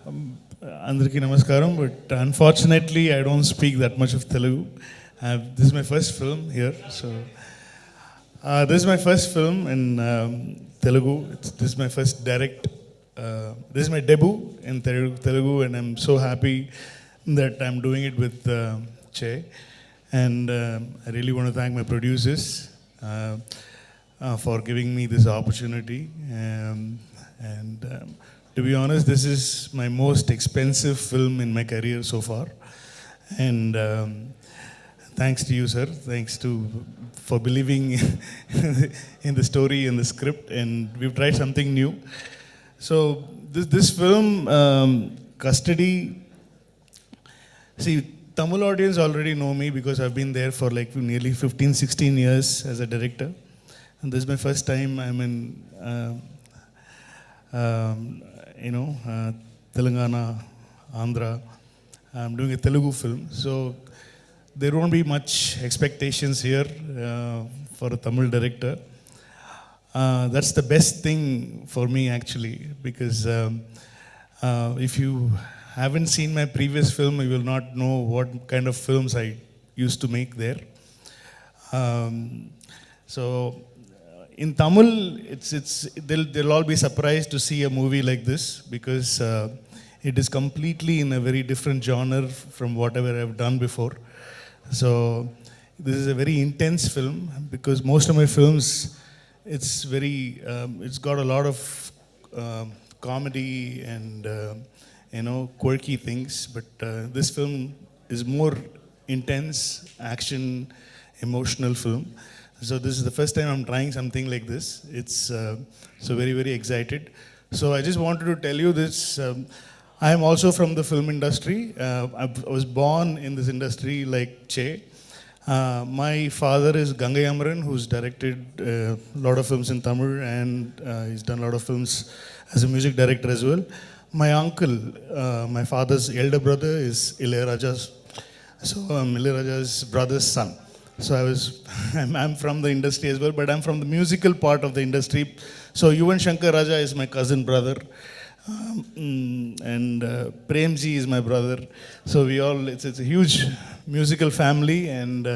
Andraki namaskaram, but unfortunately I don't speak that much of Telugu. This is my first film here, so this is my first film in Telugu. This is my first direct. This is my debut in Telugu, and I'm so happy that I'm doing it with Che. And I really want to thank my producers for giving me this opportunity. To be honest, this is my most expensive film in my career so far. And thanks to you, sir. Thanks for believing in the story and the script. And we've tried something new. So this film, Custody. See, Tamil audience already know me because I've been there for like nearly 15, 16 years as a director. And this is my first time I'm in, Telangana, Andhra. I'm doing a Telugu film. So there won't be much expectations here for a Tamil director. That's the best thing for me actually, because if you haven't seen my previous film, you will not know what kind of films I used to make there. So in Tamil, they'll all be surprised to see a movie like this, because it is completely in a very different genre from whatever I've done before. So this is a very intense film, because most of my films, it's got a lot of comedy and quirky things, but this film is more intense, action, emotional film. So this is the first time I'm trying something like this. It's so very, very excited. So I just wanted to tell you this. I am also from the film industry. I was born in this industry like Che. My father is Gangai Amaran, who's directed a lot of films in Tamil, and he's done a lot of films as a music director as well. My uncle, my father's elder brother, is Ilayaraja's. So I'm Ilayaraja's brother's son. So I'm from the industry as well, but I'm from the musical part of the industry. So Yuvan Shankar Raja is my cousin brother, and Premji is my brother. So it's a huge musical family, and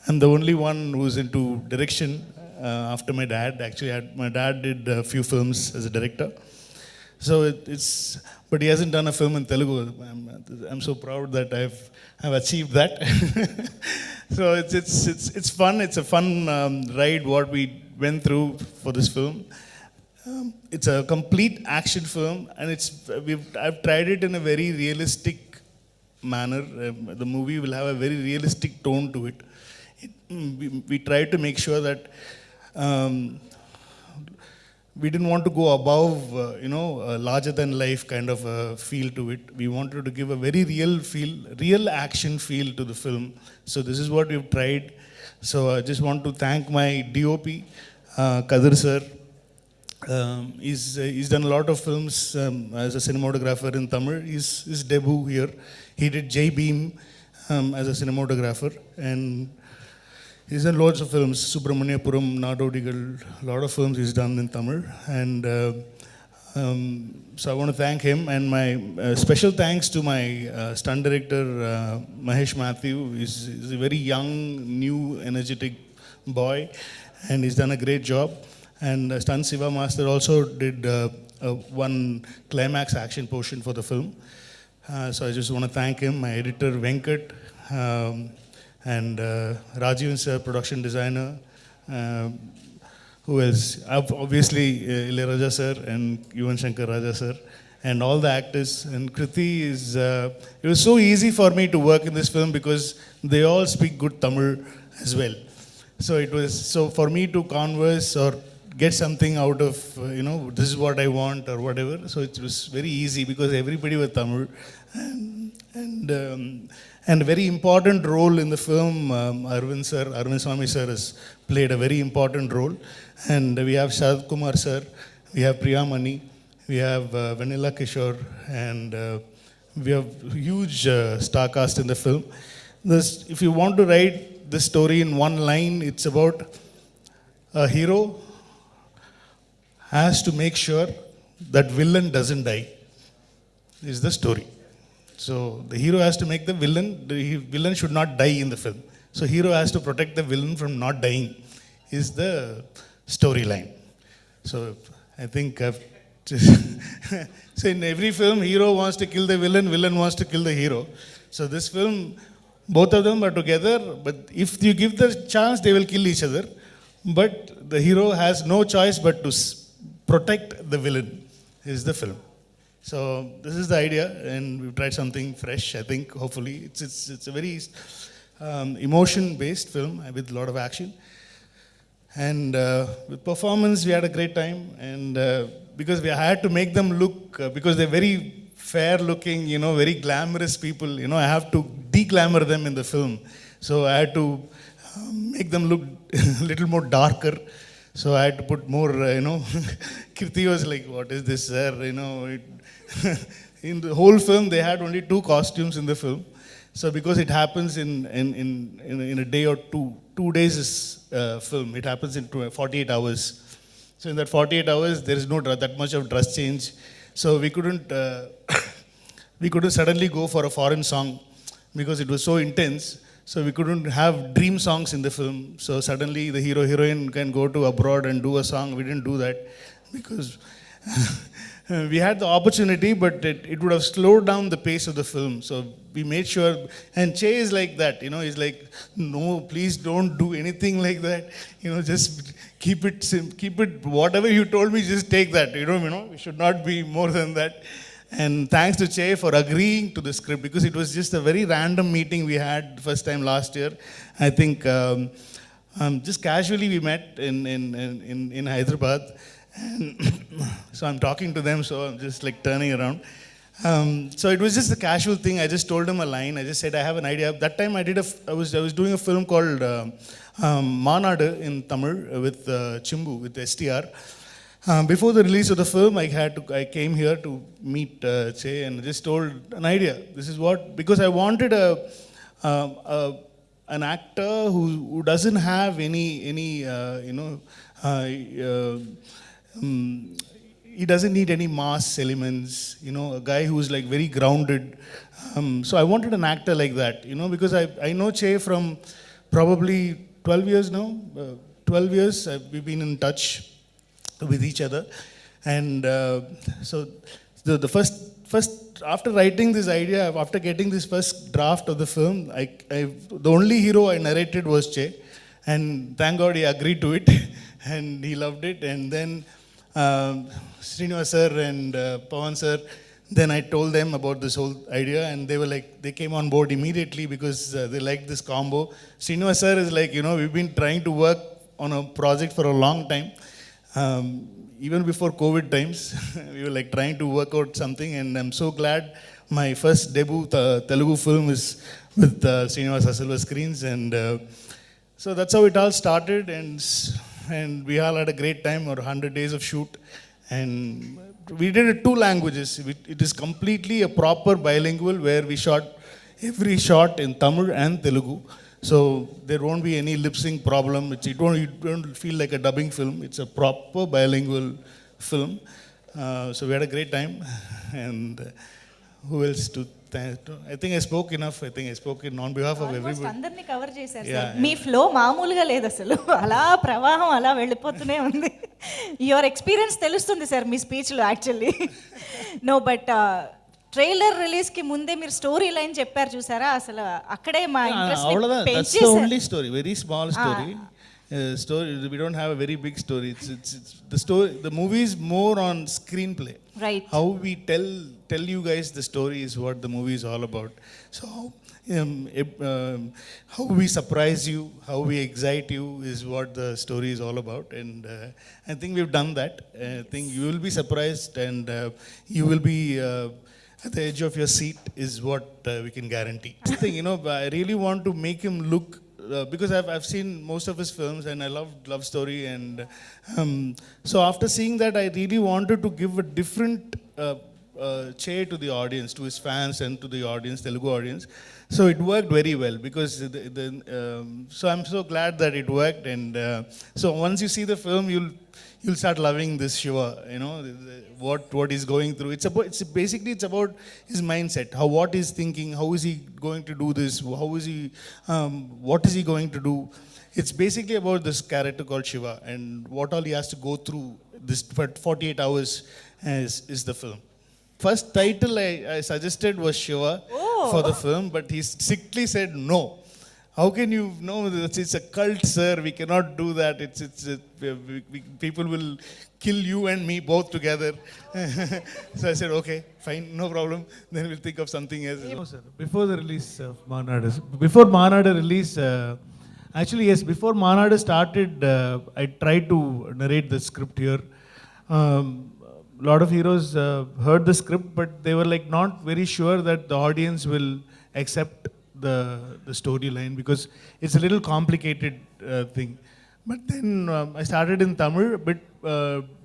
I'm the only one who's into direction after my dad. Actually, my dad did a few films as a director. So but he hasn't done a film in Telugu. I'm so proud that I've achieved that. So it's fun. It's a fun ride what we went through for this film. It's a complete action film, and I've tried it in a very realistic manner. The movie will have a very realistic tone to it. We tried to make sure that we didn't want to go above, a larger than life kind of a feel to it. We wanted to give a very real action feel to the film. So this is what we've tried. So I just want to thank my DOP, Kadir sir. He's done a lot of films as a cinematographer in Tamil. His debut here. He did Jai Beam as a cinematographer, and he's done loads of films, Subramaniapuram, Nadodigal, a lot of films he's done in Tamil. And so I want to thank him, and my special thanks to my stunt director, Mahesh Matthew. He's a very young, new, energetic boy, and he's done a great job. And stunt Siva Master also did one climax action portion for the film. So I just want to thank him, my editor, Venkat, and Rajiv sir, production designer, who else? Obviously Ilayaraja sir and Yuvan Shankar Raja sir, and all the actors. And Krithi it was so easy for me to work in this film because they all speak good Tamil as well. So for me to converse or get something out of, this is what I want or whatever. So it was very easy because everybody was Tamil. And a very important role in the film, Arvind Swamy sir has played a very important role. And we have Sharath Kumar sir, we have Priya Mani, we have Vanilla Kishore, and we have huge star cast in the film. If you want to write this story in one line, it's about a hero has to make sure that villain doesn't die. is the story. So the hero has to make the villain. The villain should not die in the film. So hero has to protect the villain from not dying. Is the storyline. So I think I've so in every film, hero wants to kill the villain, villain wants to kill the hero. So this film, both of them are together, but if you give the chance, they will kill each other. But the hero has no choice but to protect the villain, is the film. So this is the idea, and we've tried something fresh, I think, hopefully. It's a very emotion-based film with a lot of action. And with performance, we had a great time. And because we had to make them look, because they're very fair-looking, very glamorous people, I have to de-glamour them in the film. So I had to make them look a little more darker. So I had to put more, Krithi was like, what is this, sir? In the whole film, they had only 2 costumes in the film. So because it happens in a day or 2 days is film. It happens in 48 hours. So in that 48 hours, there is no that much of dress change. So we couldn't suddenly go for a foreign song because it was so intense. So we couldn't have dream songs in the film. So suddenly the hero heroine can go to abroad and do a song. We didn't do that because we had the opportunity, but it would have slowed down the pace of the film. So we made sure, and Che is like that, he's like, no, please don't do anything like that. Just keep it, whatever you told me, just take that. We should not be more than that. And thanks to Che for agreeing to the script, because it was just a very random meeting we had first time last year. I think just casually we met in Hyderabad. And so I'm talking to them, so I'm just like turning around. So it was just a casual thing. I just told them a line. I just said, I have an idea. That time I was doing a film called Manadu in Tamil with Chimbu, with STR. Before the release of the film, I came here to meet Che and just told an idea. This is what, because I wanted an actor who doesn't have any he doesn't need any mass elements, a guy who's like very grounded. So I wanted an actor like that, because I know Che from probably 12 years now. 12 years we've been in touch with each other. And so the first, after writing this idea, after getting this first draft of the film, the only hero I narrated was Che. And thank God he agreed to it. And he loved it. And then Srinivas sir and Pawan sir, then I told them about this whole idea, and they were like, they came on board immediately because they liked this combo. Srinivas sir is like, we've been trying to work on a project for a long time. Even before COVID times, we were like trying to work out something, and I'm so glad my first debut Telugu film is with Srinivas Silver Screens, and so that's how it all started. And we all had a great time, or 100 days of shoot. And we did it 2 languages. It is completely a proper bilingual where we shot every shot in Tamil and Telugu. So there won't be any lip sync problem. You don't feel like a dubbing film. It's a proper bilingual film. So we had a great time. And who else to I think I spoke enough. I think I spoke on behalf of everybody. అందరినీ cover చేశారు sir. మీ flow మామూలుగా లేదు అసలు, అలా ప్రవాహం అలా వెళ్ళిపోతూనే ఉంది. యువర్ ఎక్స్పీరియన్స్ తెలుస్తుంది సార్ మీ స్పీచ్లో యాక్చువల్లీ. నో బట్ ట్రైలర్ రిలీజ్కి ముందే మీరు స్టోరీ లైన్ చెప్పారు చూసారా, అసలు అక్కడే మా ఇంట్రెస్ట్ పెంచేశారు. Only story, very small story. Story, we don't have a very big story. It's the story. The movie is more on screenplay. Right. How we tell you guys the story is what the movie is all about. So how we surprise you, how we excite you is what the story is all about. And I think we've done that. I think you will be surprised, and you will be at the edge of your seat is what we can guarantee. The thing, I really want to make him look. Because I've seen most of his films, and I love love story, and so after seeing that, I really wanted to give a different Che to the audience, to his fans and to the audience, Telugu audience. So it worked very well because so I'm so glad that it worked. And so once you see the film, you'll start loving this Shiva. You know what he's going through. It's about his mindset. What he's thinking. How is he going to do this? How is he? What is he going to do? It's basically about this character called Shiva and what all he has to go through this for 48 hours is the film. First title I suggested was Shiva for the film, but he strictly said no. How can you know? It's a cult, sir. We cannot do that. People will kill you and me both together. So I said, okay, fine, no problem. Then we'll think of something else. No, sir. Before the release of Manada, before Manada release, actually yes, before Manada started, I tried to narrate the script here. A lot of heroes heard the script, but they were like not very sure that the audience will accept the storyline because it's a little complicated thing. But then I started in Tamil, but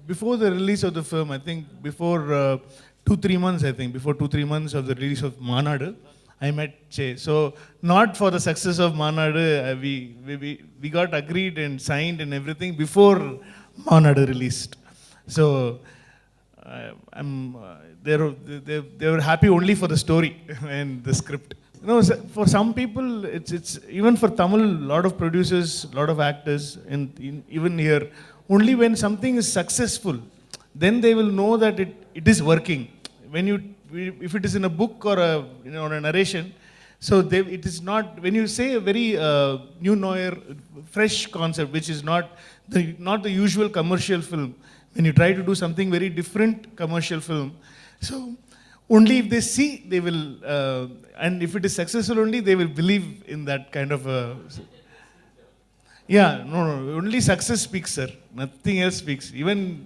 before the release of the film, I think before 2-3 months, before 2-3 months of the release of Manadu, I met Che. So not for the success of Manadu, we got agreed and signed and everything before Manadu released. So they were happy only for the story and the script. You know, for some people, it's even for Tamil, a lot of producers, a lot of actors, and even here, only when something is successful, then they will know that it is working. If it is in a book or a narration, so it is not. When you say a very new noir, fresh concept, which is not the usual commercial film. When you try to do something very different commercial film, so only if they see, they will, and if it is successful only, they will believe in that kind of a, no, only success speaks, sir. Nothing else speaks. Even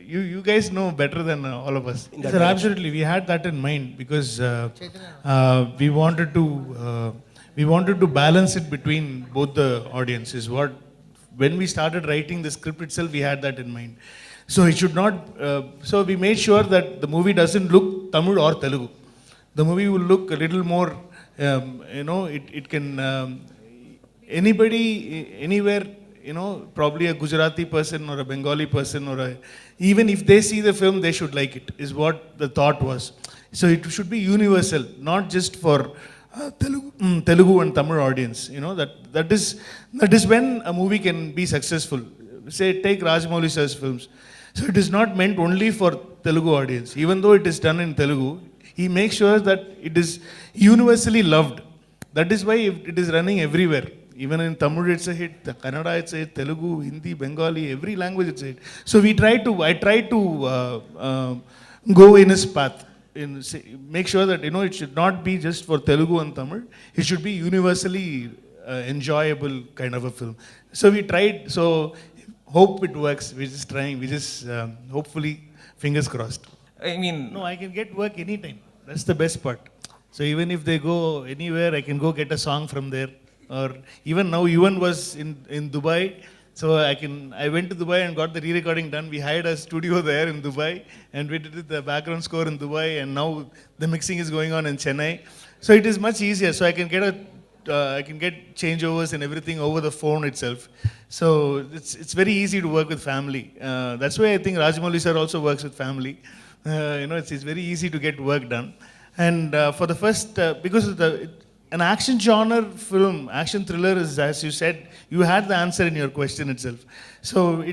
you guys know better than all of us. Sir, absolutely, we had that in mind because we wanted to balance it between both the audiences. When we started writing the script itself, we had that in mind. So it should not. So we made sure that the movie doesn't look Tamil or Telugu. The movie will look a little more. It can anybody anywhere. Probably a Gujarati person or a Bengali person even if they see the film, they should like it. Is what the thought was. So it should be universal, not just for Telugu and Tamil audience. That is when a movie can be successful. Say take Rajamouli sir's films. So it is not meant only for Telugu audience. Even though it is done in Telugu, he makes sure that it is universally loved. That is why it is running everywhere. Even in Tamil it's a hit, Kannada it's a hit, Telugu, Hindi, Bengali, every language it's a hit. So I try to go in his path. Make sure that it should not be just for Telugu and Tamil. It should be universally enjoyable kind of a film. So we tried. So hope it works. We're just trying. We just hopefully fingers crossed. No, I can get work anytime. That's the best part. So even if they go anywhere, I can go get a song from there. Or even now, Yuvan was in Dubai. So I went to Dubai and got the re-recording done. We hired a studio there in Dubai and we did the background score in Dubai, and now the mixing is going on in Chennai. So it is much easier. So I can get changeovers and everything over the phone itself. So it's very easy to work with family. That's why I think Rajamouli sir also works with family. It's very easy to get work done. And for the first, because of an action genre film, action thriller is, as you said, you had the answer in your question itself. So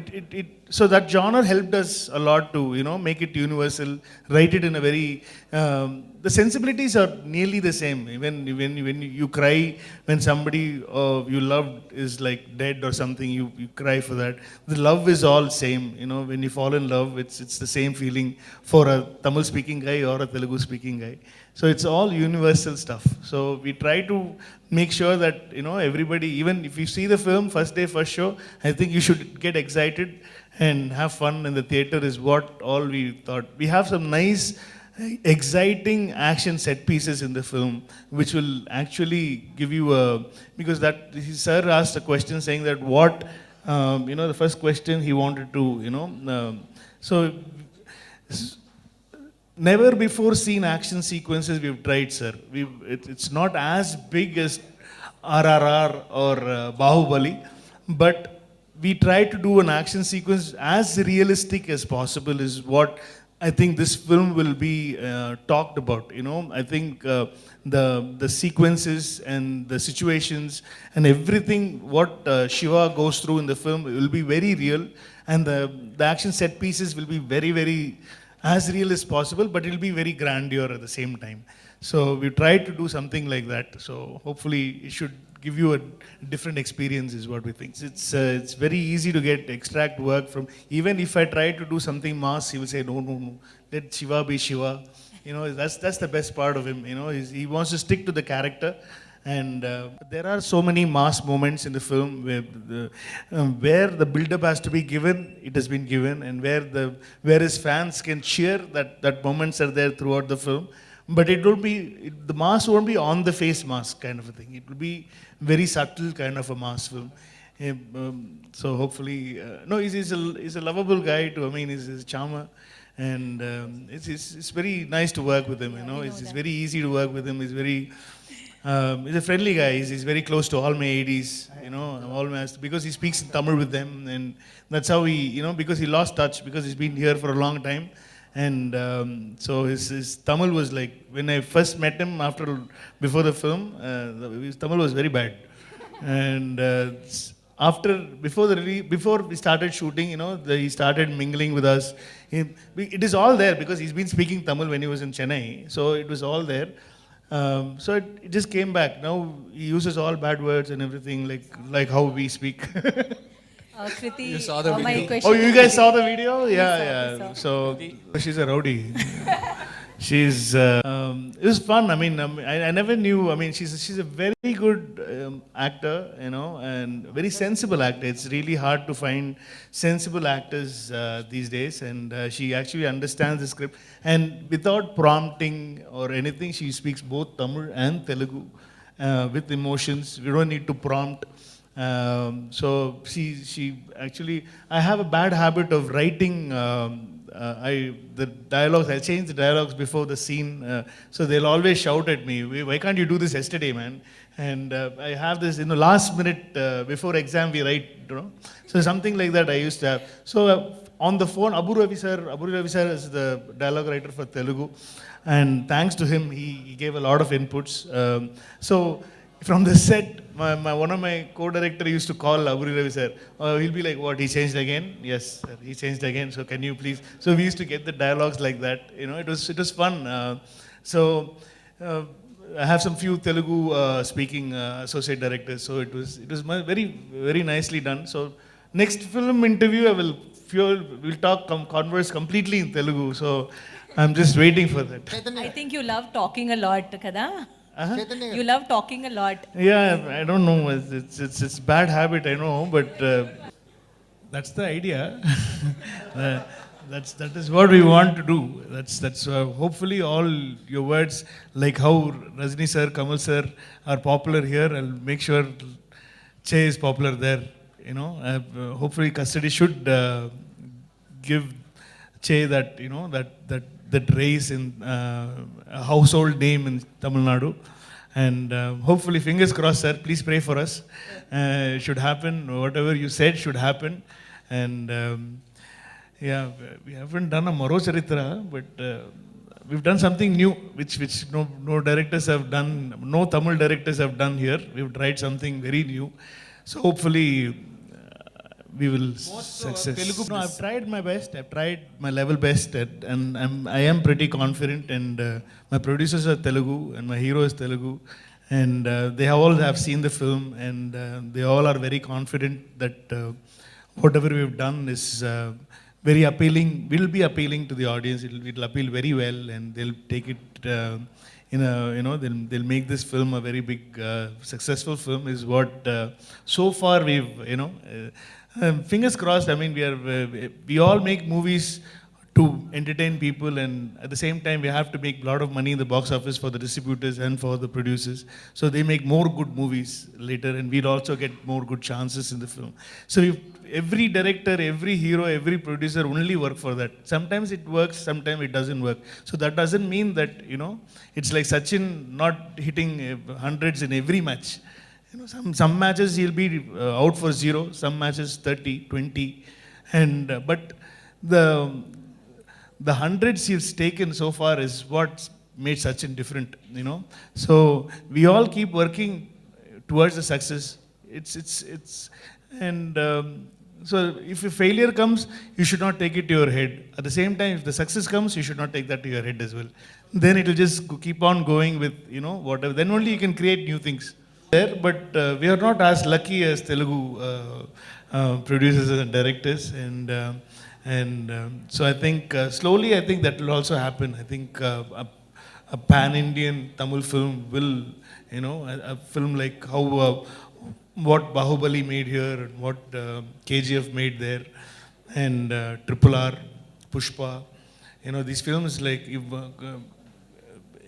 so that genre helped us a lot to make it universal, write it in a very the sensibilities are nearly the same. When you cry when somebody you loved is like dead or something, you cry for that. The love is all same. When you fall in love, it's the same feeling for a Tamil speaking guy or a Telugu speaking guy. So it's all universal stuff. So we try to make sure that everybody, even if you see the film first day, first show, I think you should get excited and have fun in the theater is what all we thought. We have some nice, exciting action set pieces in the film, which will actually give you because that sir asked a question saying that what, the first question he wanted to, so never before seen action sequences we've tried, sir. It's not as big as RRR or Bahubali, but we try to do an action sequence as realistic as possible is what I think this film will be talked about. You know, I think the sequences and the situations and everything what Shiva goes through in the film will be very real, and the action set pieces will be very, very as real as possible, but it will be very grandeur at the same time. So we tried to do something like that. So hopefully it should give you a different experience is what we think. It's very easy to extract work from, even if I try to do something mass, he will say, no, let Shiva be Shiva. You know, that's the best part of him. You know, he wants to stick to the character. And there are so many mass moments in the film where the build-up has to be given, it has been given, and where his fans can cheer, that moments are there throughout the film. But the mass won't be on the face mass kind of a thing. It will be very subtle kind of a mass film. So hopefully, no, he's a lovable guy too. I mean, he's a charmer. And it's very nice to work with him, you know. It's very easy to work with him. He's a friendly guy. He's very close to all my ADs, you know, because he speaks in Tamil with them. And that's how because he lost touch, because he's been here for a long time. And so his Tamil was like, when I first met him before the film, his Tamil was very bad. And before we started shooting, you know, he started mingling with us. It is all there because he's been speaking Tamil when he was in Chennai. So it was all there. So it just came back. Now he uses all bad words and everything like how we speak. Krithi, You saw the my video. question. Oh, you guys saw the video? Yeah. So she's a rowdy. It was fun. I mean, I never knew. I mean, she's a very good actor, you know, and very sensible actor. It's really hard to find sensible actors these days, and she actually understands the script. And without prompting or anything, she speaks both Tamil and Telugu with emotions. We don't need to prompt. So she actually, I have a bad habit of writing the dialogues. I change the dialogues before the scene, so they'll always shout at me, "Why can't you do this yesterday, man?" And I have this in the last minute before exam we write, you know. So something like that I used to have. So on the phone, Abu Ravi sir is the dialogue writer for Telugu, and thanks to him, he gave a lot of inputs. So from the set, one of my co-director used to call Abu Ravi sir. He'll be like, "What? He changed again?" "Yes, sir, he changed again. So can you please?" So we used to get the dialogues like that. You know, it was fun. I have some few Telugu speaking associate directors. So it was very, very nicely done. So next film interview, we'll converse completely in Telugu. So I'm just waiting for that. I think you love talking a lot, kada? Chaitanya. You love talking a lot. Yeah, I don't know. It's bad habit, I know, but that's the idea. That is what we want to do. That's hopefully all your words, like how Rajni sir, Kamal sir are popular here. I'll make sure Che is popular there. You know, hopefully custody should give Che that, you know, that raise in a household name in Tamil Nadu. And hopefully, fingers crossed, sir, please pray for us. It should happen. Whatever you said should happen. And yeah, we haven't done a Maro Charitra, but we've done something new, which no directors have done, no Tamil directors have done here. We've tried something very new. So hopefully, we will success. Telugu, no, I've tried my best. I've tried my level best, and I am pretty confident. And my producers are Telugu, and my hero is Telugu, and they all have seen the film, and they all are very confident that whatever we've done is very appealing. Will be appealing to the audience. It'll appeal very well, and they'll take it. They'll make this film a very big, successful film. Is what so far we've, fingers crossed. I mean, we all make movies to entertain people, and at the same time we have to make a lot of money in the box office for the distributors and for the producers, so they make more good movies later, and we'll also get more good chances in the film. So if every director, every hero, every producer only work for that. Sometimes it works, sometimes it doesn't work. So that doesn't mean that, it's like Sachin not hitting hundreds in every match. Some matches he'll be out for 0, some matches 30, 20, and but the hundreds he's taken so far is what's made Sachin different, So we all keep working towards the success. It's and so if a failure comes, you should not take it to your head. At the same time, if the success comes, you should not take that to your head as well. Then it will just keep on going with, whatever. Then only you can create new things there. But we are not as lucky as Telugu producers and directors. And so I think slowly, I think that will also happen. I think a pan-Indian Tamil film will, a film like how what Bahubali made here, and what KGF made there, and Triple R, Pushpa, these films, like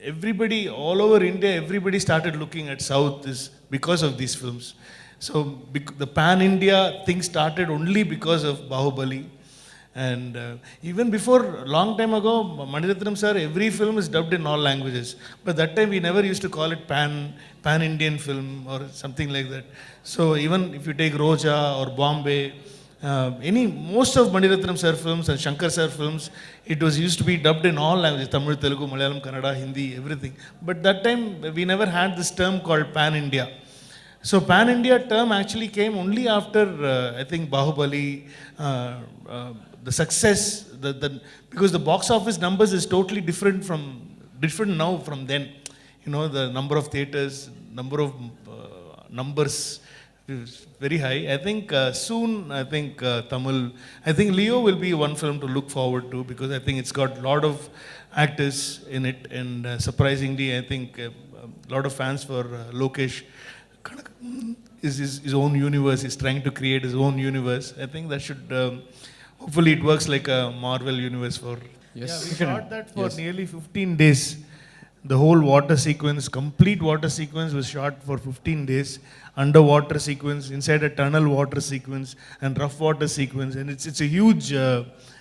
everybody all over India, everybody started looking at South is because of these films. So the pan-India thing started only because of Bahubali. And even before, long time ago, Maniratnam sir, every film is dubbed in all languages. But that time we never used to call it pan-Indian film or something like that. So even if you take Roja or Bombay, most of Maniratnam sir films and Shankar sir films, it was used to be dubbed in all languages: Tamil, Telugu, Malayalam, Kannada, Hindi, everything. But that time we never had this term called pan-India. So pan-India term actually came only after, I think, Bahubali, the success, because the box office numbers is totally different now from then. The number of theaters, numbers is very high. I think soon, Tamil, I think Leo will be one film to look forward to, because I think it's got a lot of actors in it, and surprisingly, I think a lot of fans for Lokesh. Is his own universe. He's trying to create his own universe. I think that should, hopefully it works like a Marvel universe for... Yes. Yeah, we shot that for nearly 15 days. The whole water sequence, complete water sequence was shot for 15 days. Underwater sequence, inside a tunnel water sequence, and rough water sequence. And it's a huge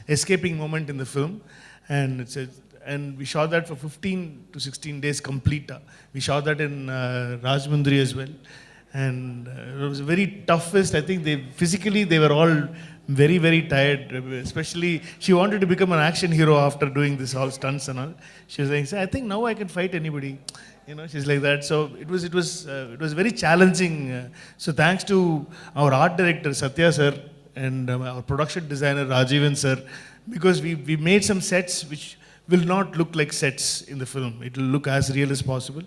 escaping moment in the film. And we shot that for 15 to 16 days complete. We shot that in Rajmundry as well. And it was very toughest. I think physically they were all very, very tired. Especially, she wanted to become an action hero after doing this all stunts and all. She was like, I think now I can fight anybody. She's like that. So it was very challenging. So thanks to our art director Satya sir and our production designer Rajivan sir, because we made some sets which will not look like sets in the film. It will look as real as possible.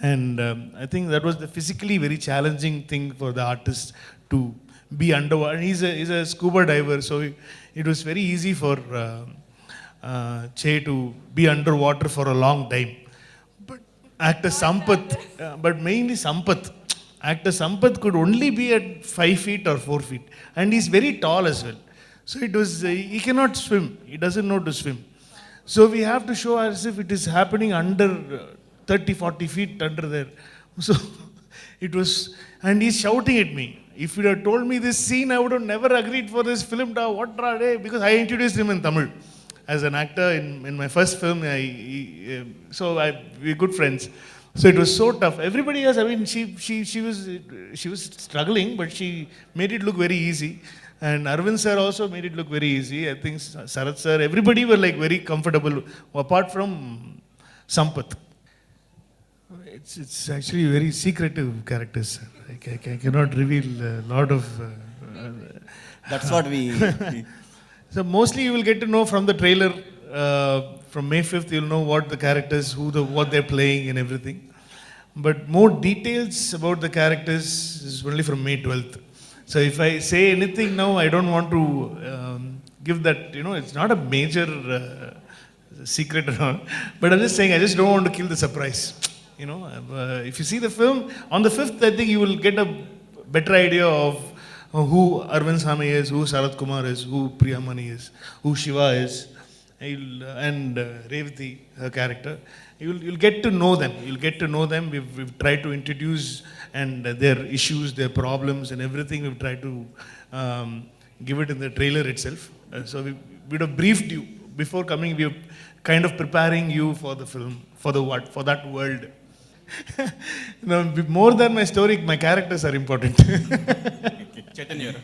And I think that was the physically very challenging thing for the artist to be underwater. And he's a scuba diver, so it was very easy for Che to be underwater for a long time. But actor Sampath, but mainly Sampath, actor Sampath could only be at 5 feet or 4 feet. And he's very tall as well. So it was, he cannot swim. He doesn't know to swim. So we have to show as if it is happening under 30, 40 feet under there. So it was, and he's shouting at me. If you had told me this scene, I would have never agreed for this film. Because I introduced him in Tamil as an actor in my first film. We're good friends. So it was so tough. Everybody else, she was struggling, but she made it look very easy. And Arvind sir also made it look very easy. I think Sarath sir, everybody were like very comfortable, apart from Sampath. It's actually very secretive characters. I cannot reveal a lot of... That's what we... So mostly you will get to know from the trailer. From May 5th, you'll know what the characters, what they're playing and everything. But more details about the characters is only from May 12th. So if I say anything now, I don't want to give that, it's not a major secret at all. But I'm just saying, I just don't want to kill the surprise. If you see the film, on the 5th, I think you will get a better idea of who Arvind Sami is, who Sarath Kumar is, who Priyamani is, who Shiva is. and Revati, her character. You'll get to know them. You'll get to know them. We've tried to introduce and their issues, their problems, and everything. We've tried to give it in the trailer itself. So we would have briefed you before coming. We were kind of preparing you for the film, for that world. More than my story, my characters are important. Chaitanya.